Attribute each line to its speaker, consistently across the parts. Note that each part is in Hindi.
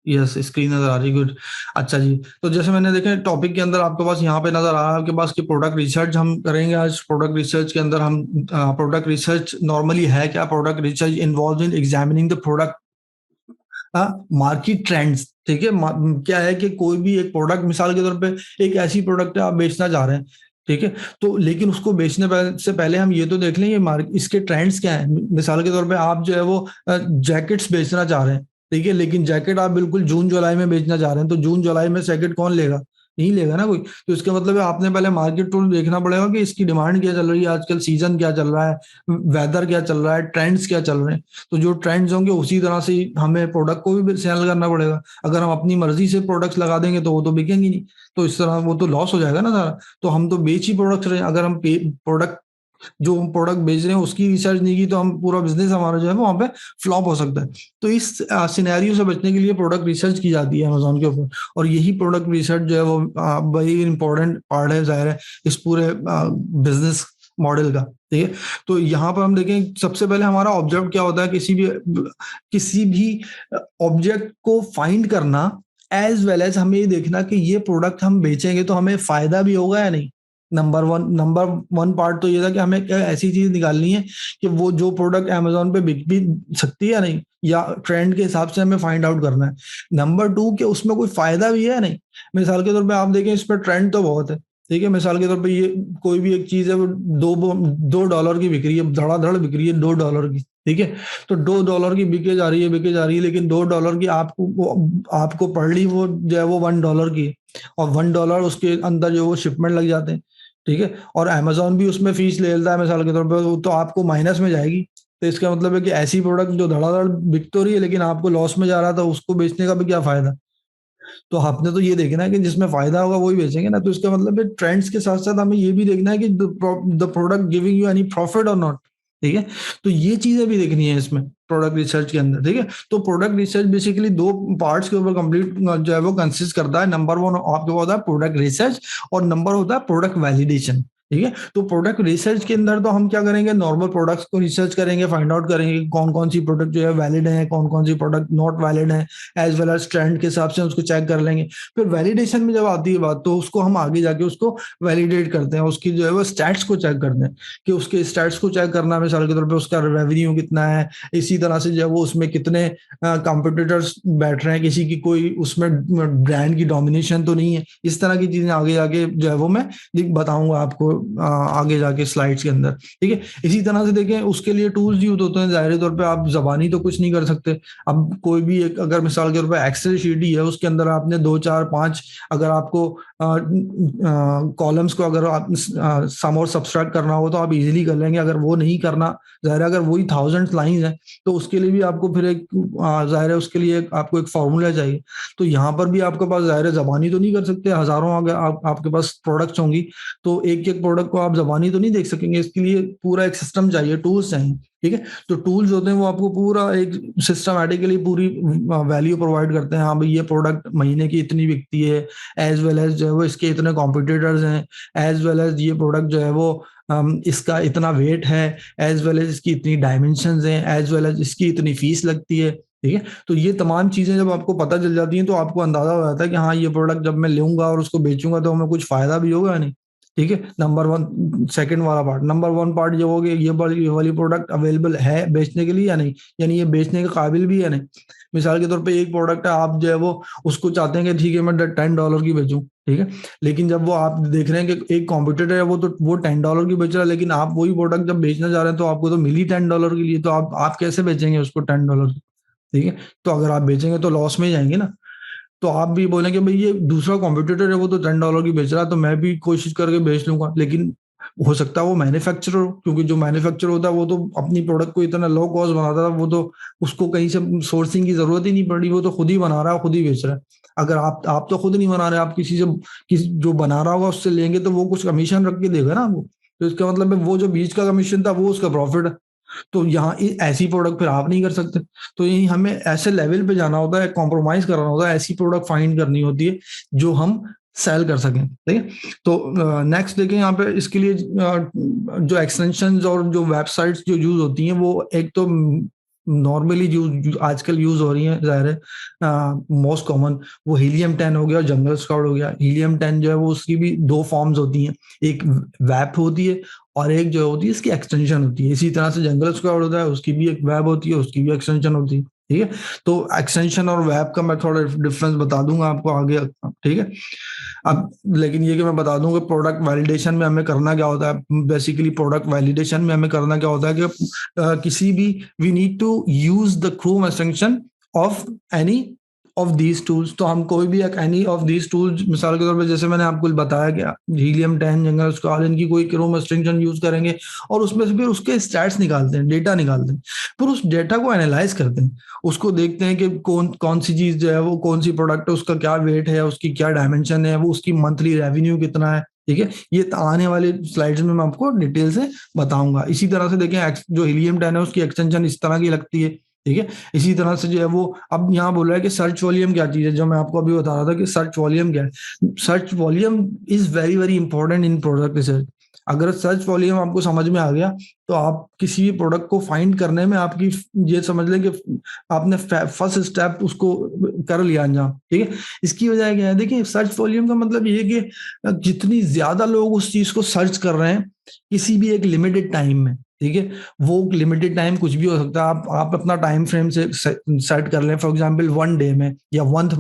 Speaker 1: यस, स्क्रीन नज़र आ रही है, गुड। अच्छा जी, तो जैसे मैंने देखा टॉपिक के अंदर आपके पास यहाँ पे नज़र आ रहा है आपके पास कि प्रोडक्ट रिसर्च हम करेंगे आज। प्रोडक्ट रिसर्च के अंदर हम प्रोडक्ट रिसर्च नॉर्मली है क्या? Product research involves in examining the product market trends, ठीक है? क्या है कि कोई भी एक प्रोडक्ट मिसाल के तौर पे एक ऐसी प्रोडक्ट है आप बेचना चाह रहे हैं, ठीक है? तो लेकिन उसको बेचने से पहले हम ये तो देख लें ये इसके ट्रेंड्स क्या हैं। मिसाल के तौर पे आप जो है वो जैकेट्स बेचना चाह रहे हैं, ठीक है? लेकिन जैकेट आप बिल्कुल जून जुलाई में बेचना चाह रहे हैं, तो जून जुलाई में जैकेट कौन लेगा? नहीं लेगा ना कोई। तो इसका मतलब है आपने पहले मार्केट टूल देखना पड़ेगा कि इसकी डिमांड क्या चल रही है आजकल, सीजन क्या चल रहा है, वेदर क्या चल रहा है, ट्रेंड्स क्या चल रहे हैं। तो जो ट्रेंड्स होंगे उसी तरह से हमें प्रोडक्ट को भी सेल करना पड़ेगा। अगर हम अपनी मर्जी से प्रोडक्ट्स लगा देंगे तो वो तो बिकेंगी नहीं। तो इस तरह वो तो लॉस हो जाएगा ना सारा। तो हम तो बेच ही प्रोडक्ट रहे हैं। अगर हम प्रोडक्ट जो हम प्रोडक्ट बेच रहे हैं उसकी रिसर्च नहीं की तो हम पूरा बिजनेस हमारा जो है वो वहाँ पे फ्लॉप हो सकता है। तो इस सिनेरियो से बचने के लिए प्रोडक्ट रिसर्च की जाती है अमेज़न के ऊपर, और यही प्रोडक्ट रिसर्च जो है वो वेरी इंपॉर्टेंट पार्ट है ज़ाहिर है इस पूरे बिजनेस मॉडल का, ठीक है? तो यहाँ पर हम देखें सबसे पहले हमारा ऑब्जेक्ट क्या होता है किसी भी ऑब्जेक्ट को फाइंड करना, एज वेल एज हमें ये देखना कि ये प्रोडक्ट हम बेचेंगे तो हमें फायदा भी होगा या नहीं। नंबर वन पार्ट तो ये था कि हमें क्या ऐसी चीज निकालनी है कि वो जो प्रोडक्ट अमेज़न पे बिक भी सकती है या नहीं, या ट्रेंड के हिसाब से हमें फाइंड आउट करना है। नंबर 2 कि उसमें कोई फ़ायदा भी है या नहीं। मिसाल के तौर पे आप देखें इस पे ट्रेंड तो बहुत है, ठीक है? मिसाल के तौर पे ये कोई भी एक चीज़ है वो 2 $2 की बिक रही है, धड़ाधड़ बिक रही है $2 की, ठीक है? तो $2 की बिके जा रही है, लेकिन $2 की आपको पड़ रही वो जो है वो $1 की है, और $1 उसके अंदर जो वो शिपमेंट लग जाते हैं, ठीक है? और अमेज़न भी उसमें फीस ले लेता है मिसाल के तौर पे, वो तो आपको माइनस में जाएगी। तो इसका मतलब है कि ऐसी प्रोडक्ट जो धड़ाधड़ बिक तो रही है लेकिन आपको लॉस में जा रहा था, उसको बेचने का भी क्या फ़ायदा? तो आपने तो ये देखना है कि जिसमें फ़ायदा होगा वही बेचेंगे ना। तो इसका मतलब है ट्रेंड्स के साथ-साथ हमें ये भी देखना है कि the product giving you any profit और नॉट, ठीक है? तो ये चीज़ें भी देखनी है इसमें प्रोडक्ट रिसर्च के अंदर, ठीक है? तो प्रोडक्ट रिसर्च बेसिकली 2 पार्ट्स के ऊपर कंप्लीट जो है वो कंसिस्ट करता है। नंबर 1 आपके पास होता है प्रोडक्ट रिसर्च, और नंबर होता है प्रोडक्ट वैलिडेशन, ठीक है? तो प्रोडक्ट रिसर्च के अंदर तो हम क्या करेंगे, नॉर्मल प्रोडक्ट्स को रिसर्च करेंगे, फाइंड आउट करेंगे कि कौन-कौन सी प्रोडक्ट जो है वैलिड है, कौन-कौन सी प्रोडक्ट नॉट वैलिड है, एज़ वेल एज़ ट्रेंड के हिसाब से उसको चेक कर लेंगे। फिर वैलिडेशन में जब आती है बात तो उसको हम आगे जाके उसको वैलिडेट करते हैं, उसकी जो है वो स्टैट्स को चेक करते हैं कि उसके स्टैट्स को चेक करना, मिसाल के तौर पे उसका रेवेन्यू कितना है, इसी तरह से जो है वो उसमें कितने कंपटीटर्स बैठ रहे हैं, किसी की कोई उसमें ब्रांड की डोमिनेशन तो नहीं है। इस तरह की चीज़ें आगे जाके जो है वो मैं बताऊँगा आपको आगे जाके स्लाइड्स के अंदर, ठीक है? इसी तरह से देखें उसके लिए टूल्स यूज़ होते हैं, ज़ाहिर तौर पे आप ज़बानी तो कुछ नहीं कर सकते। अब कोई भी एक अगर मिसाल के तौर पे एक्सेल शीट ही है, उसके अंदर आपने 2, 4, 5 अगर आपको कॉलम्स को अगर आप सम और सब्सट्रैक्ट करना हो तो आप इज़िली कर लेंगे। अगर वो नहीं करना, ज़ाहिर है अगर वही थाउज़ेंड्स लाइन्स हैं, तो उसके लिए भी आपको फिर एक ज़ाहिर है उसके लिए आपको एक फ़ॉर्मूला चाहिए। तो यहाँ पर भी आपके पास ज़ाहिर है ज़बानी तो नहीं कर सकते, हज़ारों अगर आपके पास प्रोडक्ट्स होंगी, तो एक-एक प्रोडक्ट को आप ज़बानी तो नहीं देख सकेंगे। इसके लिए पूरा एक सिस्टम चाहिए, टूल्स चाहिए, ठीक है? तो टूल्स होते हैं वो आपको पूरा एक सिस्टमैटिकली पूरी वैल्यू प्रोवाइड करते हैं। हाँ, भई ये प्रोडक्ट महीने की इतनी बिकती है, एज़ वेल एज़ जो है वो इसके इतने कॉम्पिटिटर्स हैं, एज़ वेल एज़ ये प्रोडक्ट जो है वो इसका इतना वेट है, एज़ वेल एज़ इसकी इतनी डायमेंशंस हैं, एज़ वेल एज़ इसकी इतनी फीस लगती है, ठीक है? तो ये तमाम चीज़ें जब आपको पता चल जाती हैं तो आपको अंदाज़ा हो जाता है कि हाँ, ये प्रोडक्ट जब मैं लूँगा और उसको बेचूँगा तो हमें कुछ फ़ायदा भी होगा या नहीं, ठीक है? नंबर 1 सेकंड वाला पार्ट, नंबर 1 पार्ट ये हो गया, ये वाली प्रोडक्ट अवेलेबल है बेचने के लिए या नहीं? यानी ये बेचने के काबिल भी है या नहीं? मिसाल के तौर पे एक प्रोडक्ट है, आप जो है वो उसको चाहते हैं कि ठीक है मैं $10 की बेचूँ, ठीक है? लेकिन जब वो आप देख रहे हैं कि एक कॉम्पिटिटर है वो $10 की बेच रहा है, लेकिन आप वही प्रोडक्ट जब बेचना चाह रहे हैं तो आपको तो मिल ही $10 के लिए, तो आप कैसे बेचेंगे उसको $10 की, ठीक है? तो अगर आप बेचेंगे तो लॉस में ही जाएँगे ना। तो आप भी बोलेंगे भई ये दूसरा कॉम्पिटिटर है वो तो $10 की बेच रहा है तो मैं भी कोशिश करके बेच लूँगा। लेकिन हो सकता है वो मैन्युफैक्चरर हो, क्योंकि जो मैन्युफैक्चरर होता है वो तो अपनी प्रोडक्ट को इतना लो कॉस्ट बनाता है, वो तो उसको कहीं से सोर्सिंग की ज़रूरत ही नहीं पड़ रही, वो तो खुद ही बना रहा है, खुद ही बेच रहा है। अगर आप तो खुद नहीं बना रहे, आप किसी जो बना रहा होगा उससे लेंगे तो वो कुछ कमीशन रख के देगा ना आपको। तो इसका मतलब है वो जो बीच का कमीशन था वो उसका प्रॉफिट है। तो यहाँ ऐसी प्रोडक्ट फिर आप नहीं कर सकते। तो यही हमें ऐसे लेवल पे जाना होता है, कॉम्प्रोमाइज़ करना होता है, ऐसी प्रोडक्ट फाइंड करनी होती है जो हम सेल कर सकें, ठीक है? तो नेक्स्ट देखें यहाँ पे इसके लिए जो एक्सटेंशंस और जो वेबसाइट्स जो यूज़ होती हैं वो एक तो नॉर्मली जो आजकल यूज हो रही है, जाहिर है मोस्ट कॉमन वो हीलियम 10 हो गया और जंगल स्काउट हो गया। हीलियम 10 जो है वो उसकी भी दो फॉर्म्स होती हैं, एक वैप होती है और एक जो होती है इसकी एक्सटेंशन होती है। इसी तरह से जंगल स्काउट होता है, उसकी भी एक वैप होती है, उसकी भी एक्सटेंशन होती है। ठीक है, तो एक्सटेंशन और वैप का मैं थोड़ा डिफरेंस बता दूंगा आपको आगे। ठीक है, अब लेकिन ये कि मैं बता दूं कि प्रोडक्ट वैलिडेशन में हमें करना क्या होता है। बेसिकली प्रोडक्ट वैलिडेशन में हमें करना क्या होता है कि किसी भी we need to use the Chrome extension of any of these tools. तो हम कोई भी एनी ऑफ दीज टूल्स, मिसाल के तौर पे जैसे मैंने आपको बताया कि हीलियम 10, जंगल स्क्वाल, इनकी कोई क्रोम एक्सटेंशन यूज करेंगे और उसमें से फिर उसके स्टैट्स निकालते हैं, डेटा निकालते हैं, फिर उस डेटा को एनालाइज करते हैं, उसको देखते हैं कि कौन कौन सी चीज जो है वो कौन सी प्रोडक्ट है, उसका क्या वेट है, उसकी क्या डायमेंशन है, वो उसकी मंथली रेवेन्यू कितना है। ठीक है, ये आने वाले स्लाइड्स में मैं आपको डिटेल से बताऊंगा। इसी तरह से देखें जो हीलियम 10 है उसकी एक्सटेंशन इस तरह की लगती है। ठीक है, इसी तरह से जो है वो अब यहाँ बोल रहा है कि सर्च वॉल्यूम क्या चीज है, जो मैं आपको अभी बता रहा था कि सर्च वॉल्यूम क्या है। Search volume is very very important in product research. अगर सर्च वॉल्यूम आपको समझ में आ गया तो आप किसी भी प्रोडक्ट को फाइंड करने में आपकी, ये समझ लें कि आपने फर्स्ट स्टेप उसको कर लिया अंजाम। ठीक है, इसकी वजह क्या है, देखिए सर्च वॉल्यूम का मतलब ये है कि जितनी ज्यादा लोग उस चीज को सर्च कर रहे हैं किसी भी एक लिमिटेड टाइम में। ठीक है, वो लिमिटेड टाइम कुछ भी हो सकता है, आप अपना टाइम फ्रेम से सेट कर लें, फॉर एग्जांपल 1 डे में या 1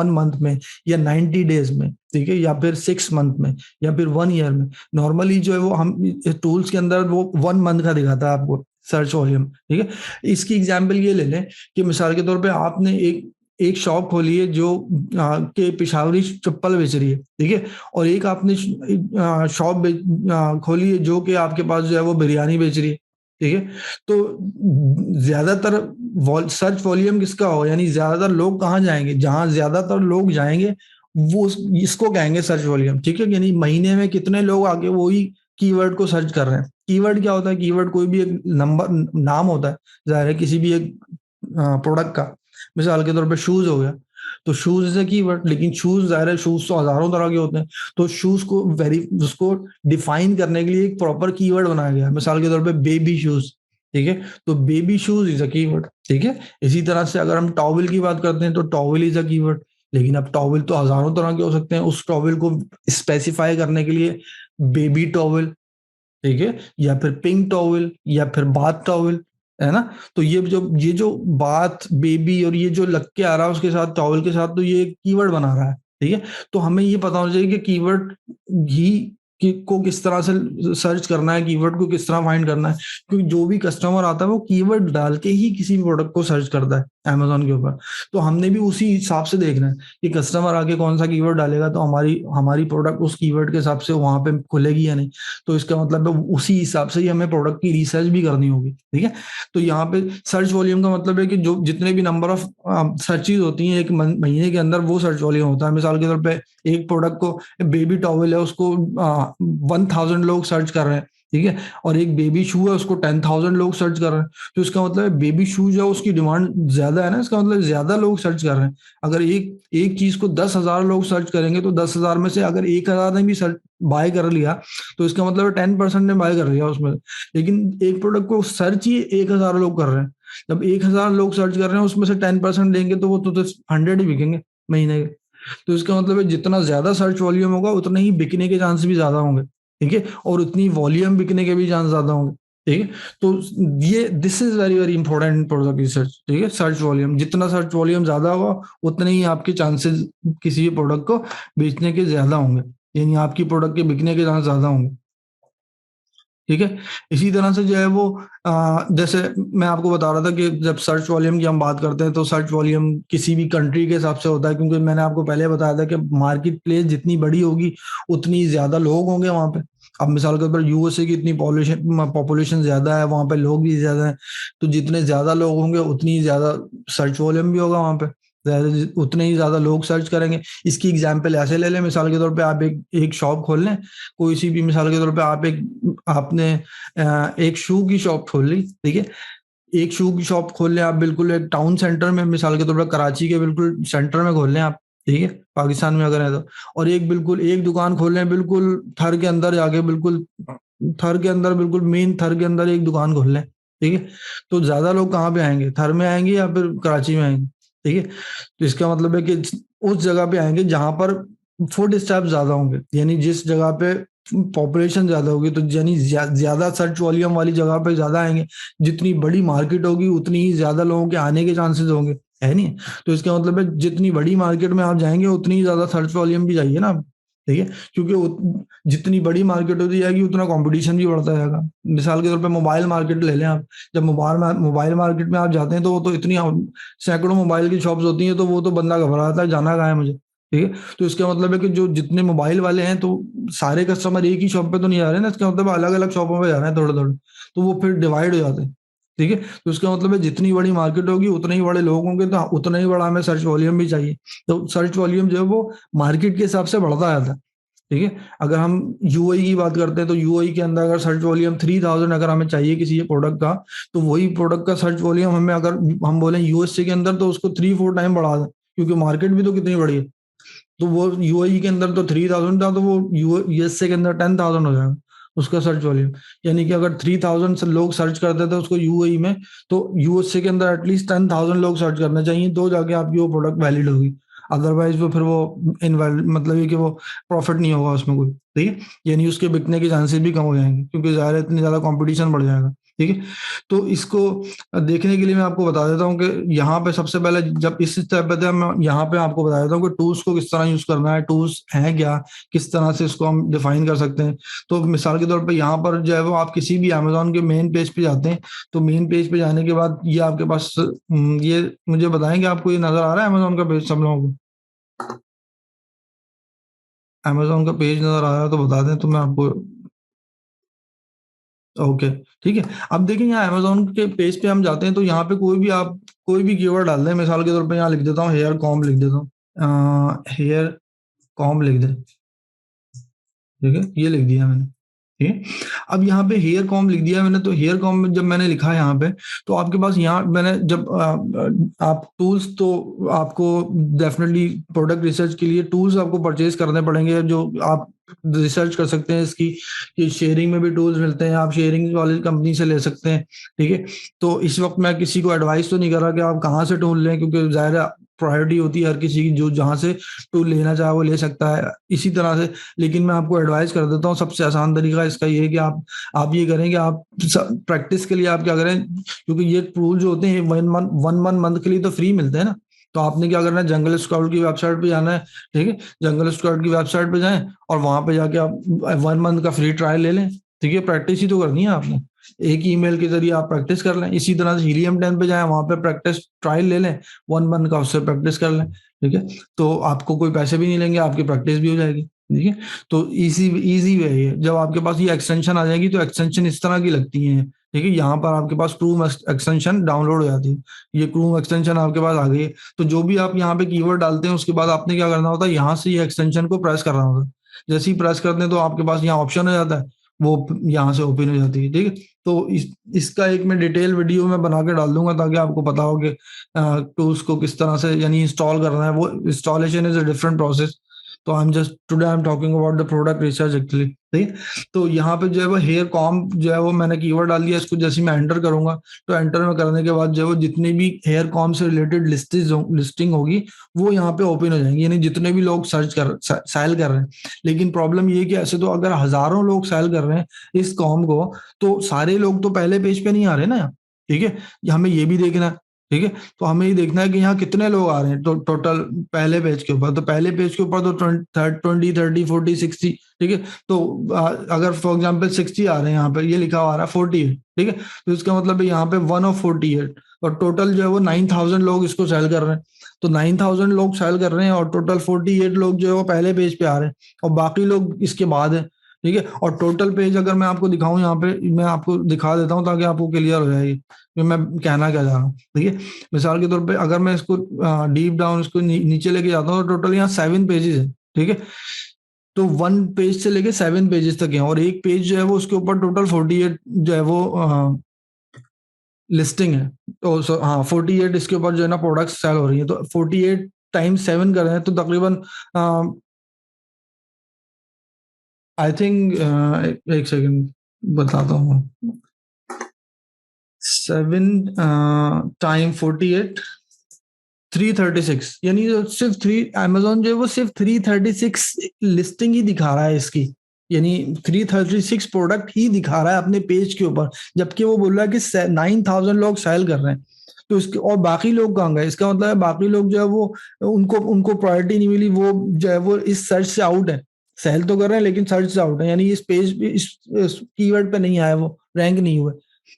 Speaker 1: मंथ में या 90 डेज में। ठीक है, या फिर 6 मंथ में या फिर 1 ईयर में। नॉर्मली जो है वो हम टूल्स के अंदर वो 1 मंथ का दिखाता है आपको सर्च वॉल्यूम। ठीक है, इसकी एग्जाम्पल ये ले लें कि मिसाल के तौर पे आपने एक एक शॉप खोली है जो के पेशावरी चप्पल बेच रही है। ठीक है, और एक आपने शॉप खोली है जो कि आपके पास जो है वो बिरयानी बेच रही है। ठीक है, तो ज्यादातर सर्च वॉल्यूम किसका हो, यानी ज्यादातर लोग कहाँ जाएंगे, जहां ज्यादातर लोग जाएंगे वो इसको कहेंगे सर्च वॉल्यूम। ठीक है, यानी महीने में कितने लोग आगे वही कीवर्ड को सर्च कर रहे हैं। कीवर्ड क्या होता है, कीवर्ड कोई भी एक नंबर नाम होता है, जाहिर है किसी भी एक प्रोडक्ट का। मिसाल के तौर पे शूज हो गया, तो शूज इज अ कीवर्ड, लेकिन शूज जाहिर है शूज तो हजारों तरह के होते हैं, तो शूज को उसको डिफाइन करने के लिए एक प्रॉपर कीवर्ड बनाया गया। मिसाल के तौर पे बेबी शूज। ठीक है, तो baby shoes is a keyword. ठीक है, इसी तरह से अगर हम टॉवल की बात करते हैं तो टॉवल इज अ कीवर्ड, लेकिन अब टॉवल तो हजारों तरह के हो सकते हैं, उस टॉवल को स्पेसिफाई करने के लिए बेबी टॉवल, ठीक है, या फिर पिंक टॉवल या फिर बाथ टॉवल, है ना। तो ये जो बाथ बेबी और ये जो लग के आ रहा है उसके साथ टॉवल के साथ, तो ये कीवर्ड बना रहा है। ठीक है, तो हमें ये पता होना चाहिए कि कीवर्ड ही को किस तरह से सर्च करना है, कीवर्ड को किस तरह फाइंड करना है, क्योंकि जो भी कस्टमर आता है वो कीवर्ड डाल के ही किसी भी प्रोडक्ट को सर्च करता है अमेजोन के ऊपर। तो हमने भी उसी हिसाब से देखना है कि कस्टमर आके कौन सा कीवर्ड डालेगा तो हमारी हमारी प्रोडक्ट उस कीवर्ड के हिसाब से वहां पे खुलेगी या नहीं। तो इसका मतलब है उसी हिसाब से ही हमें प्रोडक्ट की रिसर्च भी करनी होगी। ठीक है, तो यहाँ पे सर्च वॉल्यूम का मतलब है कि जो जितने भी नंबर ऑफ सर्चेज होती हैं एक महीने के अंदर, वो सर्च वॉल्यूम होता है। मिसाल के तौर पे एक प्रोडक्ट को, बेबी टॉवल है उसको 1000 लोग सर्च कर रहे हैं। ठीक है, और एक बेबी शू है उसको 10,000 लोग सर्च कर रहे हैं। तो इसका मतलब है बेबी शू जो है उसकी डिमांड ज्यादा है ना, इसका मतलब ज्यादा लोग सर्च कर रहे हैं। अगर एक एक चीज को 10,000 लोग सर्च करेंगे तो 10,000 में से अगर 1,000 ने भी सर्च बाय कर लिया तो इसका मतलब 10% ने बाय कर लिया उसमें। लेकिन एक प्रोडक्ट को सर्च ही 1,000 लोग कर रहे हैं, जब 1,000 लोग सर्च कर रहे हैं उसमें से 10% देंगे तो वो तो 100 ही बिकेंगे महीने के। तो इसका मतलब है जितना ज्यादा सर्च वॉल्यूम होगा उतने ही बिकने के चांस भी ज्यादा होंगे। ठीक है, और उतनी वॉल्यूम बिकने के भी चांस ज्यादा होंगे। ठीक है, तो ये this is very very important in product research. ठीक है, सर्च वॉल्यूम, जितना सर्च वॉल्यूम ज्यादा होगा उतने ही आपके चांसेस किसी भी प्रोडक्ट को बेचने के ज्यादा होंगे, यानी आपकी प्रोडक्ट के बिकने के चांस ज्यादा होंगे। ठीक है, इसी तरह से जो है वो जैसे मैं आपको बता रहा था कि जब सर्च वॉल्यूम की हम बात करते हैं तो सर्च वॉल्यूम किसी भी कंट्री के हिसाब से होता है, क्योंकि मैंने आपको पहले बताया था कि मार्केट प्लेस जितनी बड़ी होगी उतनी ज्यादा लोग होंगे वहां पे। अब मिसाल के तौर पर यूएसए की इतनी पॉपुलेशन ज्यादा है, वहां पे लोग भी ज्यादा हैं, तो जितने ज्यादा लोग होंगे उतनी ज्यादा सर्च वॉल्यूम भी होगा वहां पे, उतने ही ज्यादा लोग सर्च करेंगे। इसकी एग्जाम्पल ऐसे ले लें, मिसाल के तौर पे आप एक शॉप खोल लें, कोई सी भी, मिसाल के तौर पे आपने एक शू की शॉप खोल ली। ठीक है, एक शू की शॉप खोल लें आप बिल्कुल एक टाउन सेंटर में, मिसाल के तौर पर कराची के बिल्कुल सेंटर में खोल लें आप। ठीक है, पाकिस्तान में अगर है तो। और एक दुकान खोल लें बिल्कुल थर के अंदर जाके, बिल्कुल थर के अंदर, बिल्कुल मेन थर के अंदर एक दुकान खोल लें। ठीक है? तो ज़्यादा लोग कहाँ पे आएँगे? थर में आएँगे या फिर कराची में आएँगे, ठीक है? तो इसका मतलब है कि उस जगह पे आएँगे जहाँ पर फुट स्टेप्स ज़्यादा होंगे, यानी जिस जगह पे पॉपुलेशन ज़्यादा होगी, तो यानी ज़्यादा सर्च वॉल्यूम वाली जगह पे ज़्यादा आएँगे। जितनी बड़ी मार्केट होगी, उतनी ही ज़्यादा लोगों के आने के चांसेस होंगे, है नहीं? तो इसका मतलब है जितनी बड़ी मार्केट में आप जाएँगे, उतनी ही ज़्यादा सर्च वॉल्यूम भी चाहिए ना, ठीक है? क्योंकि जितनी बड़ी मार्केट होती जाएगी, उतना कॉम्पिटिशन भी बढ़ता जाएगा। मिसाल के तौर पे मोबाइल मार्केट ले लें आप, जब मोबाइल मार्केट में आप जाते हैं, तो वो तो इतनी सैकड़ों मोबाइल की शॉप्स होती हैं, तो वो तो बंदा घबराता है, जाना कहाँ है मुझे, ठीक है? तो इसका मतलब है कि जो जितने मोबाइल वाले हैं, तो सारे कस्टमर एक ही शॉप पे तो नहीं आ रहे ना, इसका मतलब अलग-अलग शॉपों पे जा रहे हैं थोड़े-थोड़े, तो वो फिर डिवाइड हो जाते हैं, ठीक है? तो इसका मतलब है जितनी बड़ी मार्केट होगी, उतने ही बड़े लोग होंगे, तो उतना ही बड़ा हमें सर्च वॉल्यूम भी चाहिए। तो सर्च वॉल्यूम जो है वो मार्केट के हिसाब से बढ़ता जाता है। ठीक है? अगर हम यूएई की बात करते हैं, तो यूएई के अंदर अगर सर्च वॉल्यूम 3000 अगर हमें चाहिए किसी प्रोडक्ट का, तो वही प्रोडक्ट का सर्च वॉल्यूम हमें अगर हम बोलें यूएसए के अंदर, तो उसको 3-4 टाइम बढ़ा दें, क्योंकि मार्केट भी तो कितनी बड़ी है। तो वो यूएई के अंदर तो 3000 था, तो वो यूएसए के अंदर 10,000 हो जाएगा, उसका सर्च वॉल्यूम। यानी कि अगर 3000 से लोग सर्च करते थे उसको यूएई में, तो यूएसए के अंदर एटलीस्ट 10,000 लोग सर्च करने चाहिए, तो जाके आपकी वो प्रोडक्ट वैलिड होगी। अदरवाइज़ वो फिर वो इनवैलिड, मतलब ये कि वो प्रॉफिट नहीं होगा उसमें कोई, ठीक है? यानी उसके बिकने के चांसेस भी कम हो जाएँगे, क्योंकि ज़ाहिर है इतनी ज़्यादा कॉम्पिटिशन बढ़ जाएगा, ठीक है? तो इसको देखने के लिए मैं आपको बता देता हूँ कि यहाँ पे सबसे पहले जब इस स्टेप पे थे, मैं यहाँ पे आपको बता देता हूँ कि टूल्स को किस तरह यूज़ करना है, टूल्स हैं क्या, किस तरह से इसको हम डिफाइन कर सकते हैं। तो मिसाल के तौर पे यहाँ पर जो है वो आप किसी भी अमेज़न के मेन पेज पे जाते हैं, तो मेन पेज पे जाने के बाद ये आपके पास ये मुझे बताएँ कि आपको ये नज़र आ रहा है अमेज़न का पेज सब लोगों को? अमेज़न का पेज नज़र आ रहा है तो बता दें तो मैं आपको ओके, ठीक है। अब देखिए यहाँ अमेज़न के पेज पे हम जाते हैं, तो यहाँ पे कोई भी कीवर्ड डाल दें, मिसाल के तौर पे यहाँ लिख देता हूँ हेयर कॉम्ब लिख देता हूँ। हेयर कॉम्ब लिख दें, ठीक है? ये लिख दिया मैंने, ठीक है? अब यहाँ पे हेयर कॉम्ब लिख दिया मैंने, तो हेयर कॉम्ब में जब मैंने लिखा यहाँ पे, तो आपके पास यहाँ मैंने जब आप टूल्स तो आपको डेफ़िनेटली प्रोडक्ट रिसर्च के लिए टूल्स आपको परचेज़ करने पड़ेंगे, जो आप रिसर्च कर सकते हैं इसकी, कि शेयरिंग में भी टूल्स मिलते हैं, आप शेयरिंग वाली कंपनी से ले सकते हैं, ठीक है? तो इस वक़्त मैं किसी को एडवाइस तो नहीं कर रहा कि आप कहाँ से टूल लें, क्योंकि ज़ाहिर है प्रायोरिटी होती है हर किसी की, जो जहाँ से टूल लेना चाहे वो ले सकता है। इसी तरह से लेकिन मैं आपको एडवाइस कर देता हूँ, सबसे आसान तरीका इसका ये है कि आप ये करें कि आप प्रैक्टिस के लिए आप क्या करें, क्योंकि ये टूल जो होते हैं 1 मंथ के लिए तो फ्री मिलते हैं ना, तो आपने क्या करना है, जंगल स्काउट की वेबसाइट पे जाना है, ठीक है? जंगल स्काउट की वेबसाइट पे जाएँ और वहाँ पे जाके आप 1 मंथ का फ्री ट्रायल ले लें, ठीक है? प्रैक्टिस ही तो करनी है आपने। एक ही ईमेल के ज़रिए आप प्रैक्टिस कर लें। इसी तरह से हीलियम 10 पे जाएँ, वहाँ पे प्रैक्टिस ट्रायल ले लें, 1 मंथ का उससे प्रैक्टिस कर लें, ठीक है? तो आपको कोई पैसे भी नहीं लेंगे, आपकी प्रैक्टिस भी हो जाएगी, ठीक है? तो ईज़ी वे है ये। जब आपके पास ये एक्सटेंशन आ जाएगी, तो एक्सटेंशन इस तरह की लगती हैं, ठीक है? यहाँ पर आपके पास क्रूम एक्सटेंशन डाउनलोड हो जाती है। ये क्रूम एक्सटेंशन आपके पास आ गई है, तो जो भी आप यहाँ पे कीवर्ड डालते हैं, उसके बाद आपने क्या करना होता है, यहाँ से ये एक्सटेंशन को प्रेस करना होता है। जैसे ही प्रेस करते हैं, तो आपके पास यहाँ ऑप्शन हो जाता है, वो यहाँ से ओपन हो जाती है, ठीक है? तो इसका एक मैं डिटेल वीडियो में बना के डाल दूँगा, ताकि आपको पता हो कि टूल्स को किस तरह से यानी इंस्टॉल करना है। वो installation is a different process. तो I am talking about the product research actually, ठीक है? तो यहाँ पे जो है वो हेयर कॉम्ब जो है वो मैंने कीवर्ड डाल दिया, इसको जैसे ही मैं एंटर करूँगा, तो एंटर में करने के बाद जो है वो जितनी भी हेयर कॉम्ब से रिलेटेड लिस्टिंग होगी, वो यहाँ पे ओपन हो जाएँगी, यानी जितने भी लोग सेल कर रहे हैं। लेकिन प्रॉब्लम ये है कि ऐसे तो अगर हज़ारों लोग सेल कर रहे हैं इस कॉम्ब को, तो सारे लोग तो पहले पेज पे नहीं आ रहे ना, ठीक है? हमें ये भी देखना है, ठीक है? तो हमें ये देखना है कि यहाँ कितने लोग आ रहे हैं, टोटल पहले पेज के ऊपर। तो पहले पेज के ऊपर तो 20, 30, 40, 60, ठीक है? तो अगर फॉर एग्ज़ाम्पल 60 आ रहे हैं, यहाँ पे ये लिखा हुआ आ रहा है 48, ठीक है? तो इसका मतलब है यहाँ पे 1 ऑफ 48, और टोटल जो है वो 9000 लोग इसको सेल कर रहे हैं। तो 9000 लोग सेल कर रहे हैं, और टोटल 48 लोग जो है वो पहले पेज पे आ रहे हैं, और बाकी लोग इसके बाद हैं, ठीक है? और टोटल पेज अगर मैं आपको दिखाऊँ यहाँ पे, मैं आपको दिखा देता हूँ ताकि आपको क्लियर हो जाए कि मैं कहना क्या चाह रहा हूँ, ठीक है? मिसाल के तौर पे अगर मैं इसको डीप डाउन इसको नीचे लेके जाता हूँ, तो टोटल यहाँ 7 पेजेज़ हैं, ठीक है? तो 1 पेज से लेके 7 पेजेज़ तक हैं, और एक पेज जो है वो उसके ऊपर टोटल 48 जो है वो लिस्टिंग है। तो हाँ, 48 इसके ऊपर जो है ना प्रोडक्ट्स सेल हो रही है, तो 48 टाइम्स 7 कर रहे हैं, तो तकरीबन अ, आई थिंक एक सेकंड बताता हूँ। 7 टाइम 48 336, यानी सिर्फ थ्री अमेजोन जो है वो सिर्फ 336 लिस्टिंग ही दिखा रहा है इसकी, यानी 336 प्रोडक्ट ही दिखा रहा है अपने पेज के ऊपर, जबकि वो बोल रहा है कि 9000 लोग सेल कर रहे हैं। तो इसके और बाकी लोग कहाँ गए? इसका मतलब है बाकी लोग जो है वो उनको उनको प्रायोरिटी नहीं मिली, वो जो है वो इस सर्च से आउट है। सेल तो कर रहे हैं लेकिन सर्च से आउट है, यानी इस पेज पे इस कीवर्ड पे नहीं आए, वो रैंक नहीं हुए,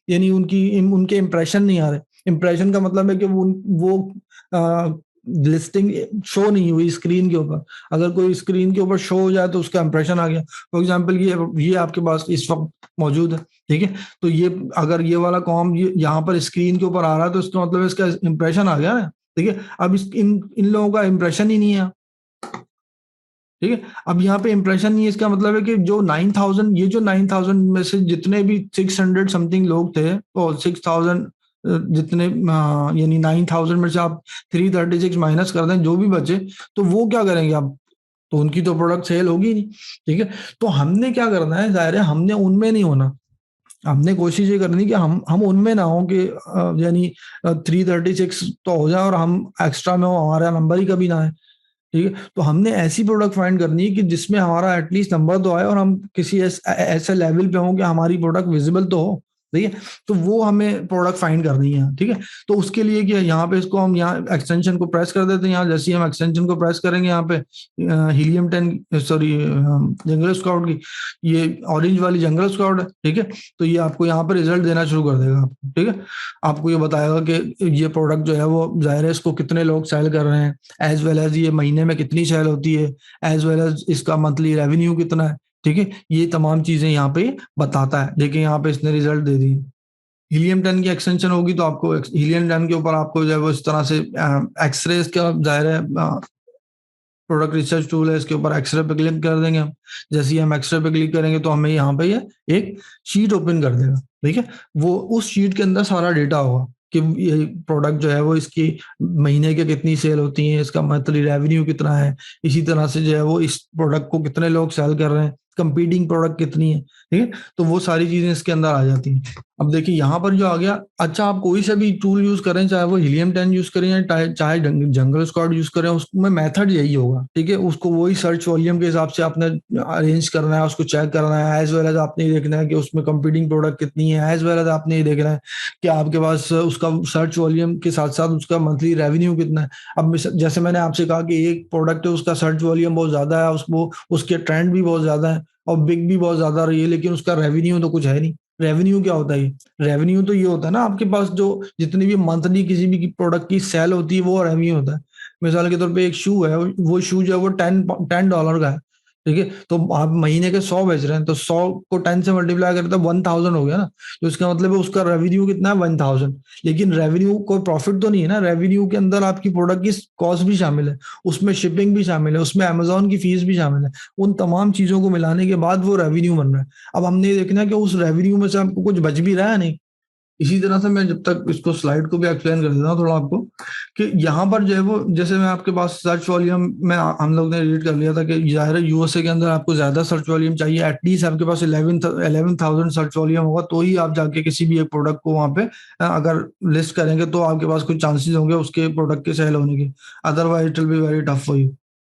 Speaker 1: यानी उनके इंप्रेशन नहीं आ रहे। इंप्रेशन का मतलब है कि वो लिस्टिंग शो नहीं हुई स्क्रीन के ऊपर। अगर कोई स्क्रीन के ऊपर शो हो जाए तो उसका इंप्रेशन आ गया। फॉर एग्जांपल ये आपके पास इस वक्त मौजूद है, ठीक है। तो ये अगर ये वाला कॉम यहाँ पर स्क्रीन के ऊपर आ रहा है तो इसका मतलब इसका इंप्रेशन आ गया ना, ठीक है। अब इन लोगों का इंप्रेशन ही नहीं है, ठीक है। अब यहाँ पे इंप्रेशन नहीं है, इसका मतलब है कि जो 9000, ये जो 9000 में से जितने भी 600 समथिंग लोग थे, और 6000 जितने यानी 9000 में से आप 336 माइनस कर दें, जो भी बचे तो वो क्या करेंगे आप? तो उनकी तो प्रोडक्ट सेल होगी नहीं, ठीक है। तो हमने क्या करना है, जाहिर है हमने उनमें नहीं होना। हमने कोशिश ये करनी कि हम उनमें ना हो कि यानी 336 तो हो जाए और हम एक्स्ट्रा में हो, हमारा नंबर ही कभी ना आए, ठीक है। तो हमने ऐसी प्रोडक्ट फाइंड करनी है कि जिसमें हमारा एटलीस्ट नंबर तो आए और हम किसी ऐसे लेवल पे हों कि हमारी प्रोडक्ट विजिबल तो हो, ठीक है। तो वो हमें प्रोडक्ट फाइंड करनी है, ठीक है। तो उसके लिए क्या, यहाँ पे इसको हम यहाँ एक्सटेंशन को प्रेस कर देते हैं। यहाँ जैसे ही हम एक्सटेंशन को प्रेस करेंगे यहाँ पे हीलियम 10 सॉरी जंगल स्काउट की ये ऑरेंज वाली जंगल स्काउट है, ठीक है। तो ये आपको यहाँ पर रिजल्ट देना शुरू कर देगा आपको, ठीक है। आपको ये बताएगा कि ये प्रोडक्ट जो है वो जाहिर है इसको कितने लोग सेल कर रहे हैं, एज वेल एज ये महीने में कितनी सेल होती है, एज वेल एज इसका मंथली रेवेन्यू कितना है, ठीक है। ये तमाम चीजें यहाँ पे बताता है। देखिए यहाँ पे इसने रिजल्ट दे दी। हीलियम 10 की एक्सटेंशन होगी तो आपको हीलियम 10 के ऊपर आपको जो है वो इस तरह से एक्सरे का जाहिर है प्रोडक्ट रिसर्च टूल है, इसके ऊपर एक्सरे पे क्लिक कर देंगे हम। जैसे ही हम एक्सरे पे क्लिक करेंगे तो हमें यहाँ पे ये एक शीट ओपन कर देगा, ठीक है। वो उस शीट के अंदर सारा डेटा होगा कि ये प्रोडक्ट जो है वो इसकी महीने के कितनी सेल होती है, इसका मंथली रेवेन्यू कितना है, इसी तरह से जो है वो इस प्रोडक्ट को कितने लोग सेल कर रहे हैं, कंपीटिंग प्रोडक्ट कितनी है, ठीक है। तो वो सारी चीजें इसके अंदर आ जाती हैं। अब देखिए यहाँ पर जो आ गया, अच्छा आप कोई सा भी टूल यूज करें, चाहे वो हीलियम 10 यूज करें या चाहे जंगल स्क्वाड यूज करें, उसमें मेथड यही होगा, ठीक है। उसको वही सर्च वॉल्यूम के हिसाब से आपने अरेंज करना है, उसको चेक करना है। एज वेल एज आपने ये देखना है कि उसमें कंपीटिंग प्रोडक्ट कितनी है, एज वेल एज आपने ये देखना है कि आपके पास उसका सर्च वॉल्यूम के साथ साथ उसका मंथली रेवेन्यू कितना है। अब जैसे मैंने आपसे कहा कि एक प्रोडक्ट है उसका सर्च वॉल्यूम बहुत ज्यादा है, उसको उसके ट्रेंड भी बहुत ज्यादा है और बिग भी बहुत ज्यादा रही है, लेकिन उसका रेवेन्यू तो कुछ है नहीं। रेवेन्यू क्या होता है? रेवेन्यू तो ये होता है ना, आपके पास जो जितनी भी मंथली किसी भी प्रोडक्ट की सेल होती है वो रेवेन्यू होता है। मिसाल के तौर पे एक शू है, वो शू जो है वो $10 का है, ठीक है। तो आप महीने के 100 बेच रहे हैं तो 100 को 10 से मल्टीप्लाई करें तो 1000 हो गया ना। तो इसका मतलब है उसका रेवेन्यू कितना है? 1000। लेकिन रेवेन्यू कोई प्रॉफिट तो नहीं है ना, रेवेन्यू के अंदर आपकी प्रोडक्ट की कॉस्ट भी शामिल है, उसमें शिपिंग भी शामिल है, उसमें अमेजोन की फीस भी शामिल है। उन तमाम चीजों को मिलाने के बाद वो रेवेन्यू बन रहा है। अब हमने ये देखना है कि उस रेवेन्यू में से आपको कुछ बच भी रहा है नहीं। इसी तरह से मैं जब तक इसको स्लाइड को भी एक्सप्लेन कर देता हूँ थोड़ा आपको, कि यहाँ पर जो है वो जैसे मैं आपके पास सर्च वॉल्यूम में हम लोग ने रीड कर लिया था कि जाहिर है यूएसए के अंदर आपको ज्यादा सर्च वॉल्यूम चाहिए, एटलीस्ट आपके पास 11,000 सर्च वॉल्यूम होगा तो ही आप जाके किसी भी एक प्रोडक्ट को वहाँ पे अगर लिस्ट करेंगे तो आपके पास कुछ चांसेस होंगे उसके प्रोडक्ट के सेल होने के। Otherwise it will be very tough for you.